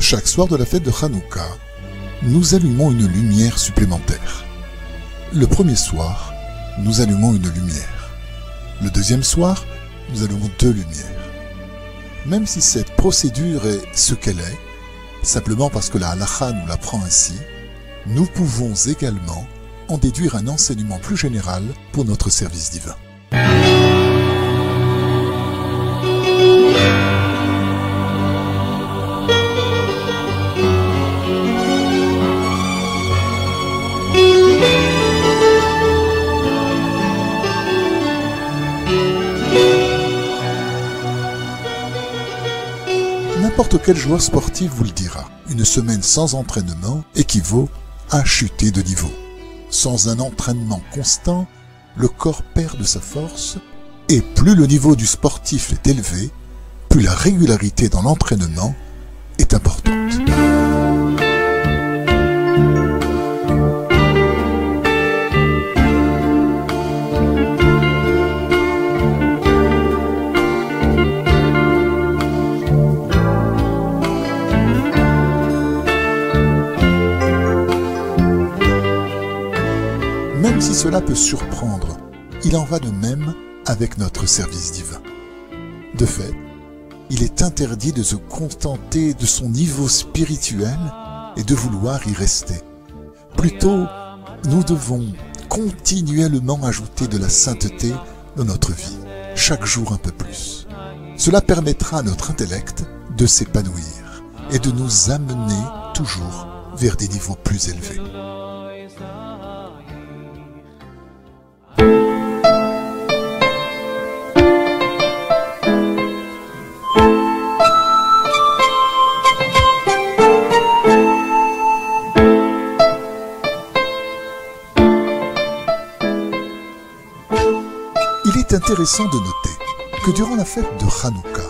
Chaque soir de la fête de Hanouka, nous allumons une lumière supplémentaire. Le premier soir, nous allumons une lumière. Le deuxième soir, nous allumons 2 lumières. Même si cette procédure est ce qu'elle est, simplement parce que la halakha nous l'apprend ainsi, nous pouvons également en déduire un enseignement plus général pour notre service divin. N'importe quel joueur sportif vous le dira, une semaine sans entraînement équivaut à chuter de niveau. Sans un entraînement constant, le corps perd de sa force et plus le niveau du sportif est élevé, plus la régularité dans l'entraînement est importante. Même si cela peut surprendre, il en va de même avec notre service divin. De fait, il est interdit de se contenter de son niveau spirituel et de vouloir y rester. Plutôt, nous devons continuellement ajouter de la sainteté dans notre vie, chaque jour un peu plus. Cela permettra à notre intellect de s'épanouir et de nous amener toujours vers des niveaux plus élevés. Il est intéressant de noter que durant la fête de Hanouka,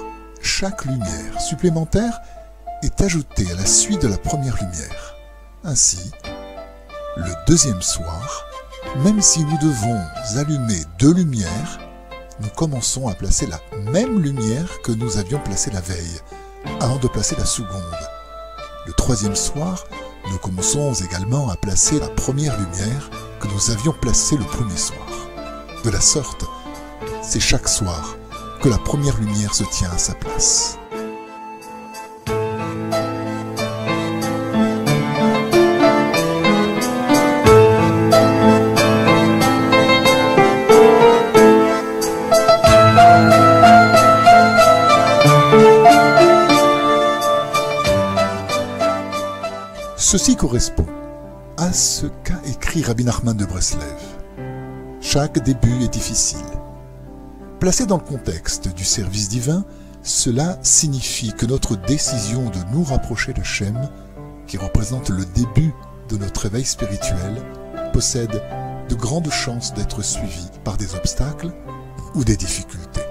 chaque lumière supplémentaire est ajoutée à la suite de la première lumière. Ainsi, le deuxième soir, même si nous devons allumer 2 lumières, nous commençons à placer la même lumière que nous avions placée la veille, avant de placer la seconde. Le troisième soir, nous commençons également à placer la première lumière que nous avions placée le premier soir. De la sorte, c'est chaque soir que la première lumière se tient à sa place. Ceci correspond à ce qu'a écrit Rabbi Nachman de Breslev. Chaque début est difficile. Placé dans le contexte du service divin, cela signifie que notre décision de nous rapprocher de Shem, qui représente le début de notre éveil spirituel, possède de grandes chances d'être suivie par des obstacles ou des difficultés.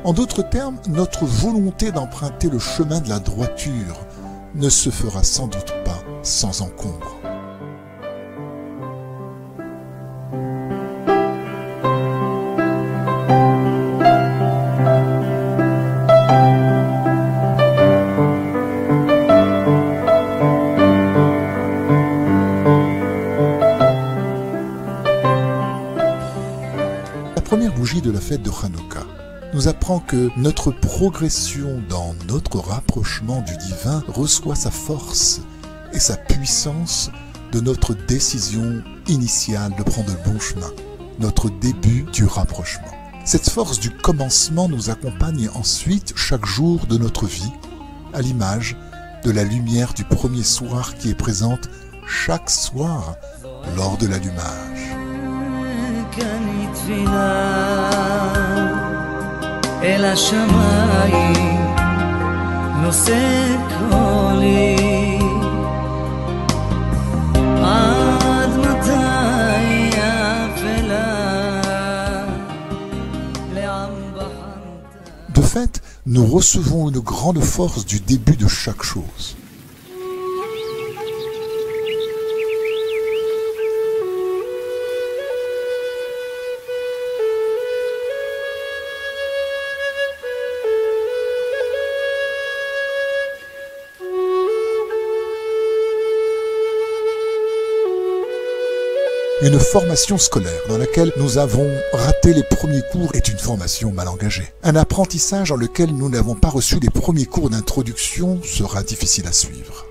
En d'autres termes, notre volonté d'emprunter le chemin de la droiture ne se fera sans doute pas sans encombre. La première bougie de la fête de Hanouka nous apprend que notre progression dans notre rapprochement du divin reçoit sa force et sa puissance de notre décision initiale de prendre le bon chemin, notre début du rapprochement. Cette force du commencement nous accompagne ensuite chaque jour de notre vie, à l'image de la lumière du premier soir qui est présente chaque soir lors de l'allumage. אל השמיים נושא קולי עד מתי אפלה לעם בחנת. De fait, nous recevons une grande force du début de chaque chose. Une formation scolaire dans laquelle nous avons raté les premiers cours est une formation mal engagée. Un apprentissage dans lequel nous n'avons pas reçu les premiers cours d'introduction sera difficile à suivre.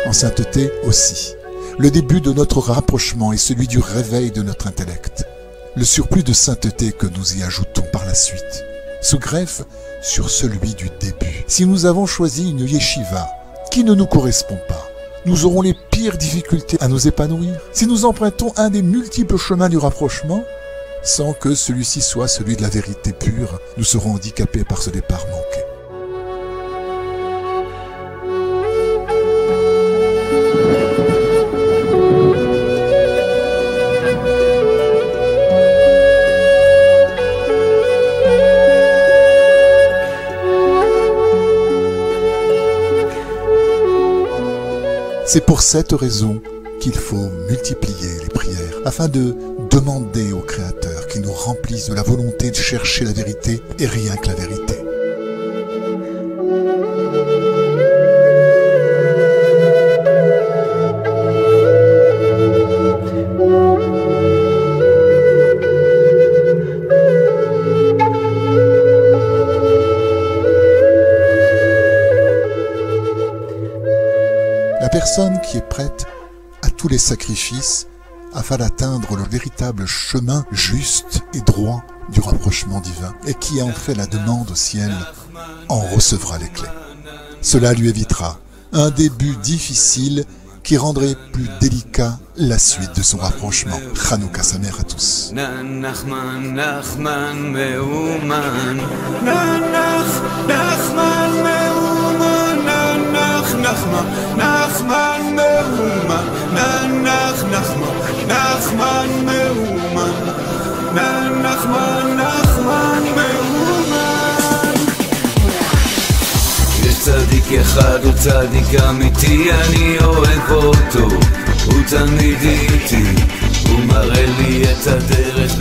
En sainteté aussi. Le début de notre rapprochement est celui du réveil de notre intellect. Le surplus de sainteté que nous y ajoutons par la suite se greffe sur celui du début. Si nous avons choisi une yeshiva qui ne nous correspond pas, nous aurons les pires difficultés à nous épanouir. Si nous empruntons un des multiples chemins du rapprochement, sans que celui-ci soit celui de la vérité pure, nous serons handicapés par ce départ manqué. C'est pour cette raison qu'il faut multiplier les prières, afin de demander au Créateur qu'il nous remplisse de la volonté de chercher la vérité et rien que la vérité. La personne qui est prête à tous les sacrifices afin d'atteindre le véritable chemin juste et droit du rapprochement divin et qui en fait la demande au ciel en recevra les clés. Cela lui évitera un début difficile qui rendrait plus délicat la suite de son rapprochement. Hanouka Samer à tous. נחמן מאומן, נחמן מאומן, נחמן מאומן. יש צדיק אחד, הוא צדיק אמיתי, אני אוהב אותו, הוא תמיד איתי, הוא מראה לי את הדרך